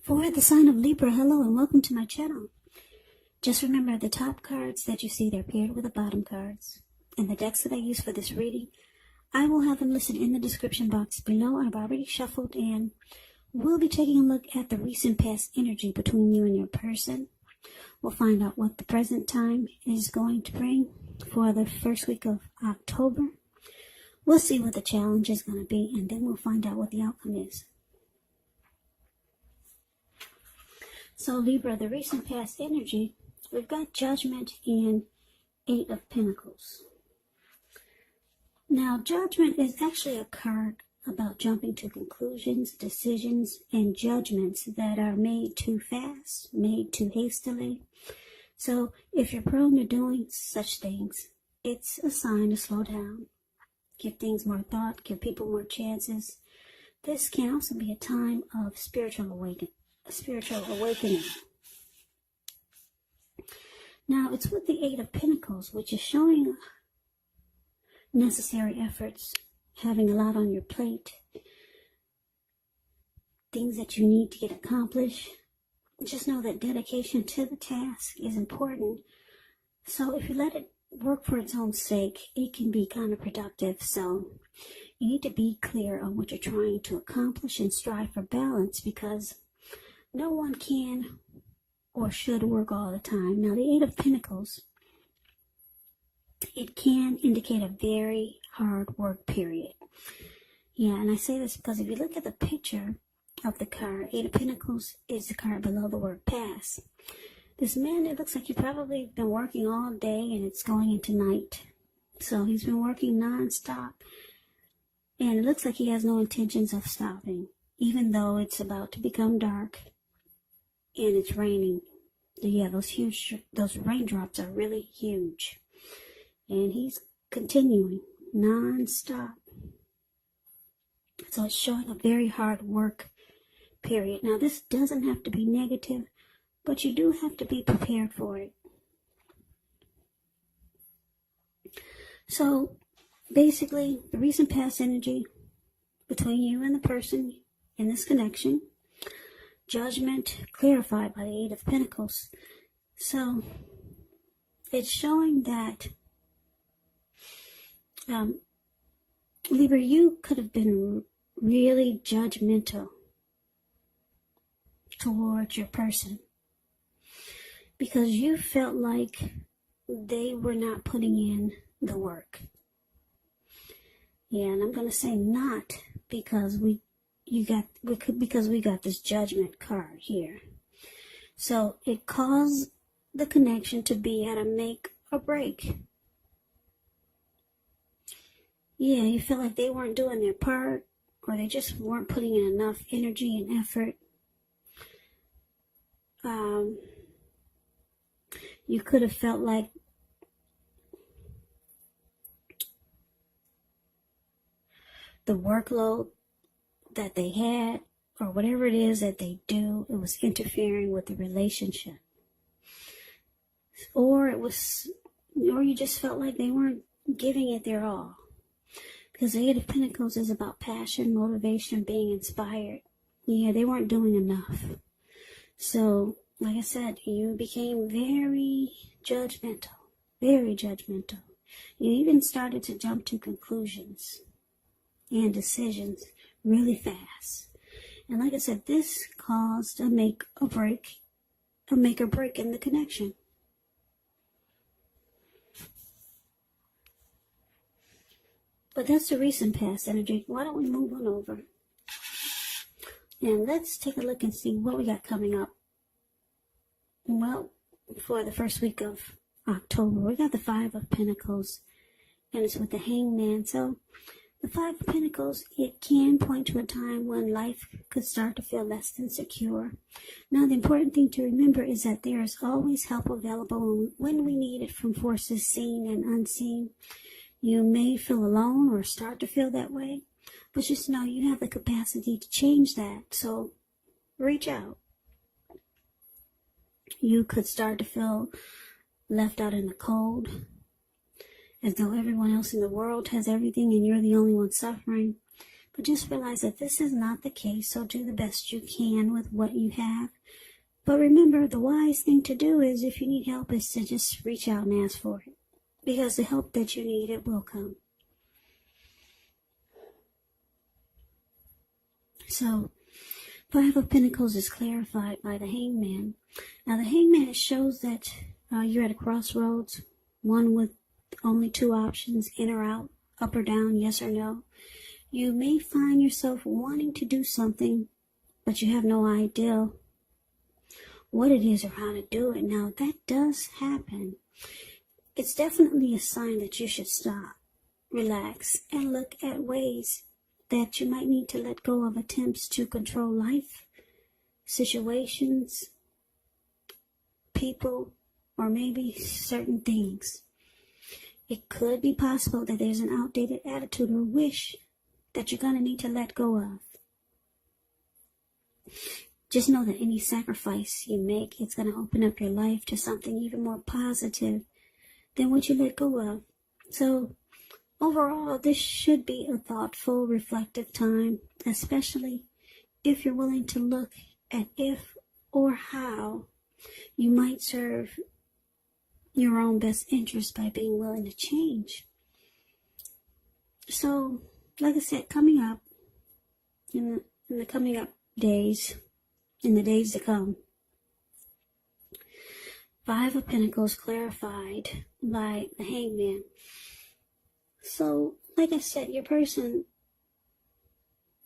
For the sign of Libra, hello and welcome to my channel. Just remember the top cards that you see, they're paired with the bottom cards. And the decks that I use for this reading, I will have them listed in the description box below. I've already shuffled and we'll be taking a look at the recent past energy between you and your person. We'll find out what the present time is going to bring for the first week of October. We'll see what the challenge is going to be, and then we'll find out what the outcome is. So Libra, the recent past energy, we've got Judgment and Eight of Pentacles. Now, Judgment is actually a card about jumping to conclusions, decisions, and judgments that are made too fast, made too hastily. So if you're prone to doing such things, it's a sign to slow down, give things more thought, give people more chances. This can also be a time of spiritual awakening. Now, it's with the Eight of Pentacles, which is showing necessary efforts, having a lot on your plate, things that you need to get accomplished. Just know that dedication to the task is important. So if you let it work for its own sake, it can be counterproductive. So you need to be clear on what you're trying to accomplish and strive for balance, because no one can or should work all the time. Now, the Eight of Pentacles, it can indicate a very hard work period. Yeah, and I say this because if you look at the picture of the card, Eight of Pentacles is the card below the word pass. This man, it looks like he's probably been working all day and it's going into night. So he's been working non-stop. And it looks like he has no intentions of stopping, even though it's about to become dark and it's raining. Yeah, those raindrops are really huge. And he's continuing non-stop. So it's showing a very hard work period. Now, this doesn't have to be negative, but you do have to be prepared for it. So basically, the recent past energy between you and the person in this connection, Judgment clarified by the Eight of Pentacles. So it's showing that Libra, you could have been really judgmental towards your person because you felt like they were not putting in the work. Yeah, and I'm going to say not because we got this Judgment card here. So it caused the connection to be at a make or break. Yeah, you feel like they weren't doing their part, or they just weren't putting in enough energy and effort. You could have felt like the workload that they had, or whatever it is that they do, it was interfering with the relationship. Or you just felt like they weren't giving it their all. Because the Eight of Pentacles is about passion, motivation, being inspired. Yeah, they weren't doing enough. So, like I said, you became very judgmental. Very judgmental. You even started to jump to conclusions and decisions really fast. And like I said, this caused a make or break in the connection. But that's the recent past energy. Why don't we move on over? And let's take a look and see what we got coming up. Well, for the first week of October, we got the Five of Pentacles. And it's with the Hangman. So the Five of Pentacles, it can point to a time when life could start to feel less than secure. Now, the important thing to remember is that there is always help available when we need it from forces seen and unseen. You may feel alone or start to feel that way, but just know you have the capacity to change that. So reach out. You could start to feel left out in the cold, as though everyone else in the world has everything and you're the only one suffering. But just realize that this is not the case, so do the best you can with what you have. But remember, the wise thing to do is, if you need help, is to just reach out and ask for it. Because the help that you need, it will come. So, Five of Pentacles is clarified by the Hangman. Now, the Hangman, it shows that you're at a crossroads, one with only two options, in or out, up or down, yes or no. You may find yourself wanting to do something, but you have no idea what it is or how to do it. Now, that does happen. It's definitely a sign that you should stop, relax, and look at ways that you might need to let go of attempts to control life, situations, people, or maybe certain things. It could be possible that there's an outdated attitude or wish that you're going to need to let go of. Just know that any sacrifice you make, it's going to open up your life to something even more positive than what you let go of. So, overall, this should be a thoughtful, reflective time, especially if you're willing to look at if or how you might serve your own best interest by being willing to change. So, like I said, coming up in the coming up days, in the days to come, Five of Pentacles clarified by the Hangman. So, like I said, your person,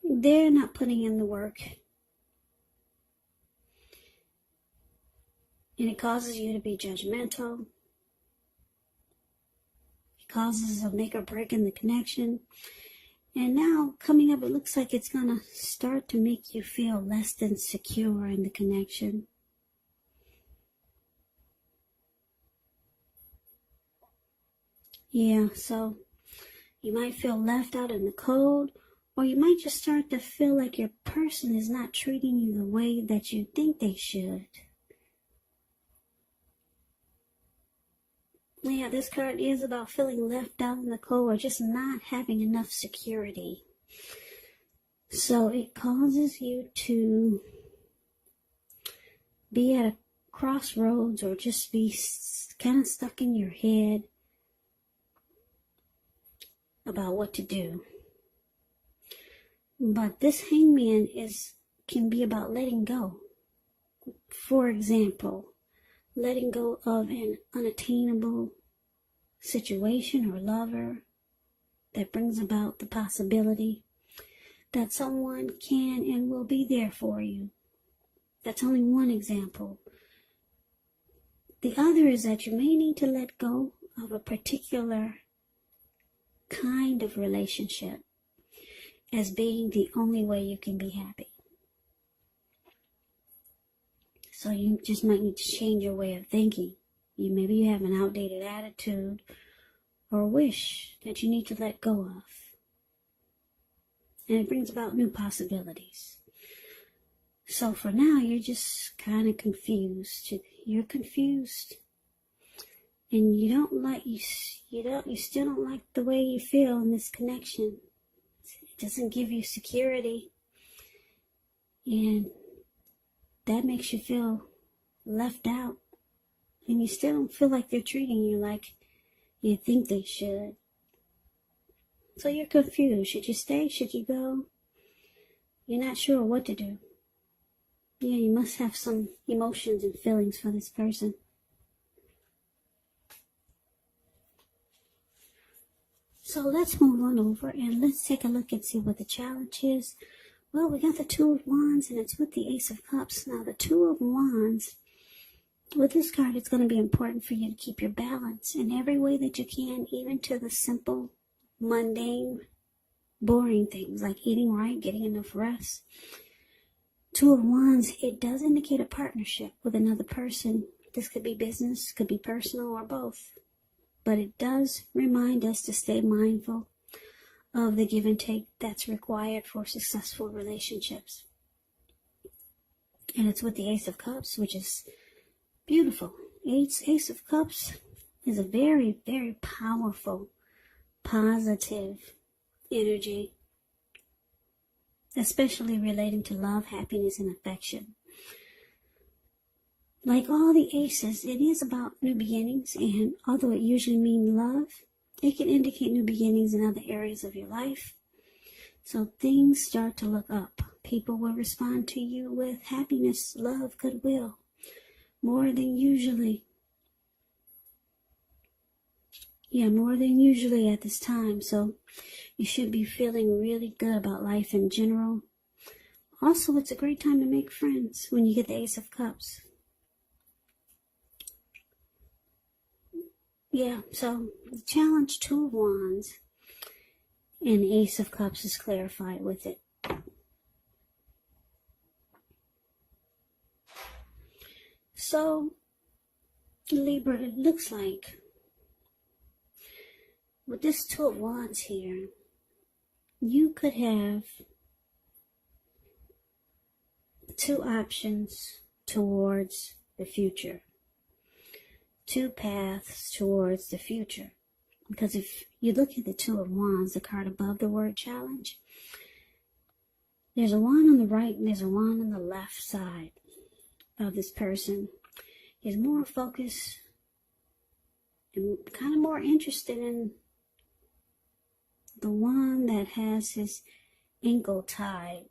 they're not putting in the work. And it causes you to be judgmental. It causes a make or break in the connection. And now, coming up, it looks like it's going to start to make you feel less than secure in the connection. Yeah, so you might feel left out in the cold, or you might just start to feel like your person is not treating you the way that you think they should. Yeah, this card is about feeling left out in the cold or just not having enough security. So it causes you to be at a crossroads or just be kind of stuck in your head about what to do. But this Hangman can be about letting go. For example, letting go of an unattainable situation or lover that brings about the possibility that someone can and will be there for you. That's only one example. The other is that you may need to let go of a particular kind of relationship as being the only way you can be happy. So you just might need to change your way of thinking. Maybe you have an outdated attitude or wish that you need to let go of. And it brings about new possibilities. So for now, you're just kind of confused. You're confused. And you still don't like the way you feel in this connection. It doesn't give you security. And that makes you feel left out. And you still don't feel like they're treating you like you think they should. So you're confused. Should you stay? Should you go? You're not sure what to do. Yeah, you must have some emotions and feelings for this person. So let's move on over and let's take a look and see what the challenge is. Well, we got the Two of Wands and it's with the Ace of Cups. Now, the Two of Wands, with this card, it's going to be important for you to keep your balance in every way that you can, even to the simple, mundane, boring things like eating right, getting enough rest. Two of Wands, it does indicate a partnership with another person. This could be business, could be personal, or both. But it does remind us to stay mindful of the give and take that's required for successful relationships. And it's with the Ace of Cups, which is beautiful. Ace of Cups is a very, very powerful, positive energy. especially relating to love, happiness, and affection. Like all the aces, it is about new beginnings, and although it usually means love, it can indicate new beginnings in other areas of your life. So things start to look up. People will respond to you with happiness, love, goodwill, more than usually. Yeah, more than usually at this time. So you should be feeling really good about life in general. Also, it's a great time to make friends when you get the Ace of Cups. Yeah, so the challenge, Two of Wands, and the Ace of Cups is clarified with it. So, Libra, it looks like with this Two of Wands here, you could have two options towards the future. Two paths towards the future. Because if you look at the Two of Wands, the card above the word challenge, there's a wand on the right and there's a wand on the left side of this person. Is more focused and kind of more interested in the one that has his ankle tied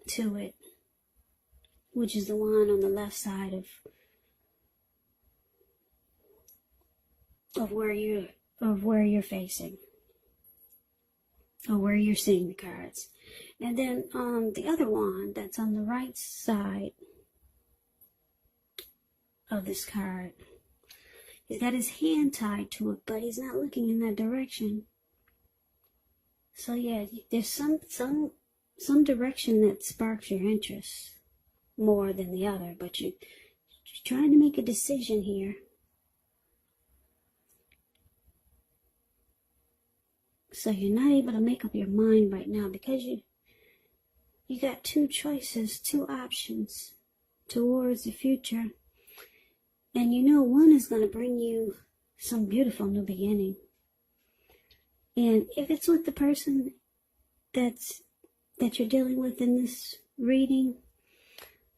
to it, which is the one on the left side of where you're facing, or where you're seeing the cards. And then the other one that's on the right side of this card, he's got his hand tied to it, but he's not looking in that direction. So yeah, there's some direction that sparks your interest more than the other, but you're trying to make a decision here. So you're not able to make up your mind right now because you got two choices, two options towards the future. And you know one is going to bring you some beautiful new beginning. And if it's with the person that you're dealing with in this reading,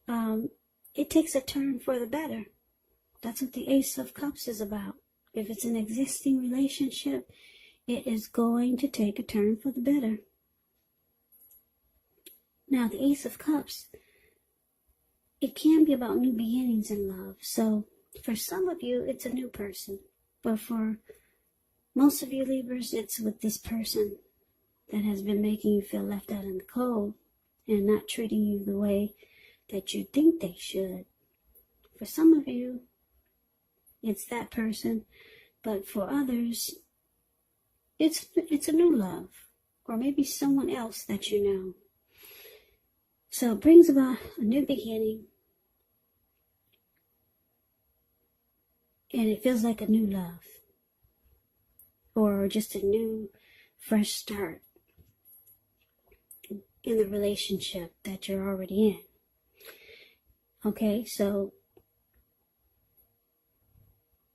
it takes a turn for the better. That's what the Ace of Cups is about. If it's an existing relationship, it is going to take a turn for the better. Now, the Ace of Cups, it can be about new beginnings in love. So, for some of you, it's a new person. But for most of you Libras, it's with this person that has been making you feel left out in the cold and not treating you the way that you think they should. For some of you, it's that person. But for others, it's a new love, or maybe someone else that you know. So it brings about a new beginning, and it feels like a new love, or just a new, fresh start in the relationship that you're already in. Okay, so,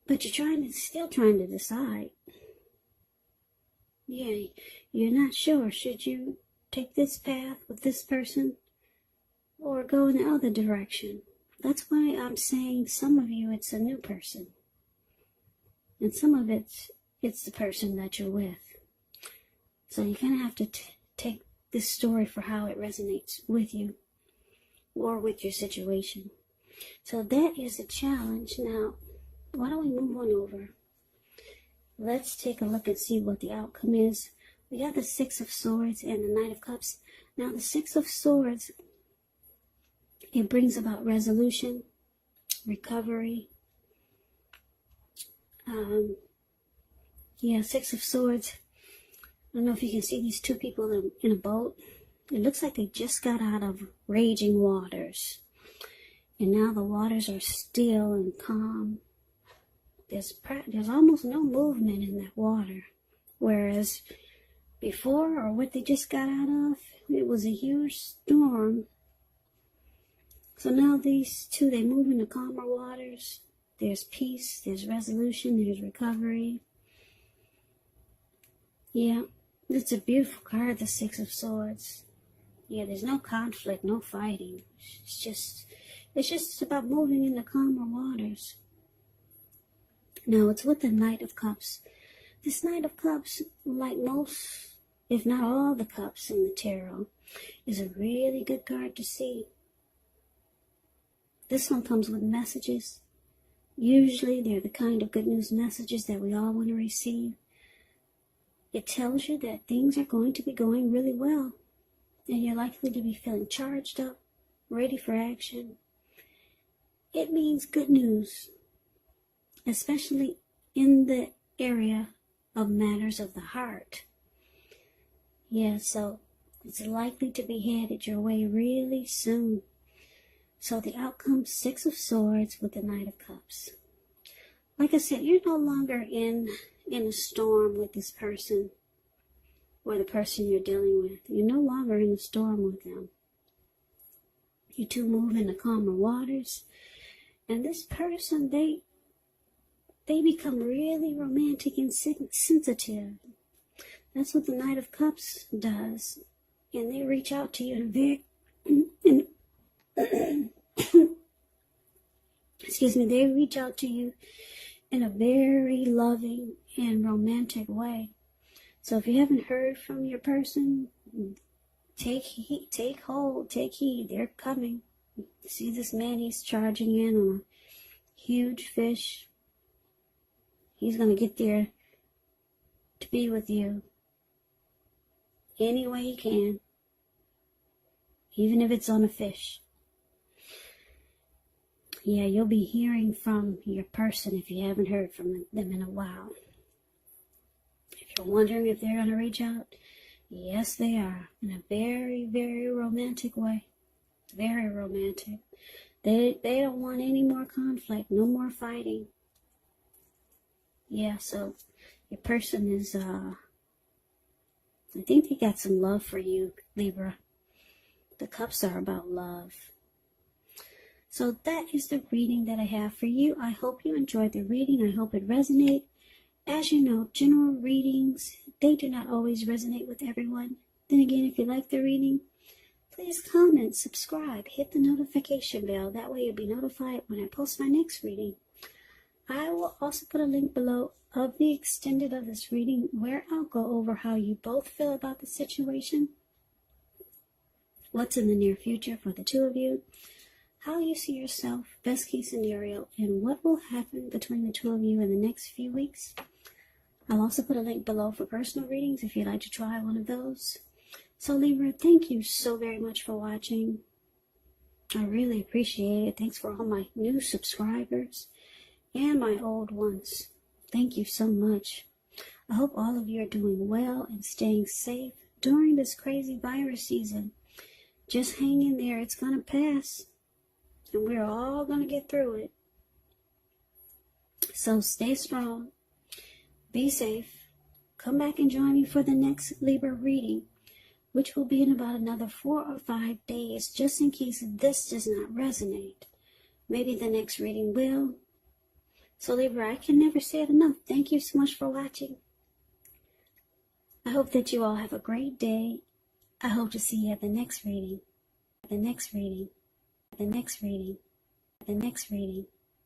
but you're still trying to decide. Yeah, you're not sure. Should you take this path with this person or go in the other direction? That's why I'm saying some of you, it's a new person. And some of it's the person that you're with. So you kind of have to take this story for how it resonates with you or with your situation. So that is a challenge. Now, why don't we move on over? Let's take a look and see what the outcome is. We got the Six of Swords and the Knight of Cups. Now, the Six of Swords, it brings about resolution, recovery. Six of Swords. I don't know if you can see these two people in a boat. It looks like they just got out of raging waters. And now the waters are still and calm. There's almost no movement in that water. Whereas before, or what they just got out of, it was a huge storm. So now these two, they move into calmer waters. There's peace, there's resolution, there's recovery. Yeah, it's a beautiful card, the Six of Swords. Yeah, there's no conflict, no fighting. It's just about moving in the calmer waters. Now, it's with the Knight of Cups. This Knight of Cups, like most, if not all the cups in the tarot, is a really good card to see. This one comes with messages. Usually, they're the kind of good news messages that we all want to receive. It tells you that things are going to be going really well, and you're likely to be feeling charged up, ready for action. It means good news, especially in the area of matters of the heart. Yeah, so it's likely to be headed your way really soon. So the outcome, 6 of Swords with the Knight of Cups. Like I said, you're no longer in a storm with this person or the person you're dealing with. You're no longer in a storm with them. You two move in the calmer waters. And this person, they become really romantic and sensitive. That's what the Knight of Cups does. And they reach out to you in a very... excuse me, they reach out to you in a very loving and romantic way. So if you haven't heard from your person, take hold, take heed. They're coming. See this man, he's charging in on a huge fish. He's going to get there to be with you any way he can, even if it's on a fish. Yeah, you'll be hearing from your person if you haven't heard from them in a while. If you're wondering if they're going to reach out, yes, they are, in a very, very romantic way. Very romantic. They don't want any more conflict, no more fighting. Yeah, so your person is, I think they got some love for you, Libra. The cups are about love. So that is the reading that I have for you. I hope you enjoyed the reading. I hope it resonated. As you know, general readings, they do not always resonate with everyone. Then again, if you like the reading, please comment, subscribe, hit the notification bell. That way you'll be notified when I post my next reading. I will also put a link below of the extended of this reading where I'll go over how you both feel about the situation, what's in the near future for the two of you, how you see yourself, best case scenario, and what will happen between the two of you in the next few weeks. I'll also put a link below for personal readings if you'd like to try one of those. So Libra, thank you so very much for watching. I really appreciate it. Thanks for all my new subscribers and my old ones. Thank you so much. I hope all of you are doing well and staying safe during this crazy virus season. Just hang in there. It's going to pass. And we're all going to get through it. So stay strong. Be safe. Come back and join me for the next Libra reading, which will be in about another 4 or 5 days, just in case this does not resonate. Maybe the next reading will. So Libra, I can never say it enough. Thank you so much for watching. I hope that you all have a great day. I hope to see you at the next reading. The next reading. The next reading. The next reading.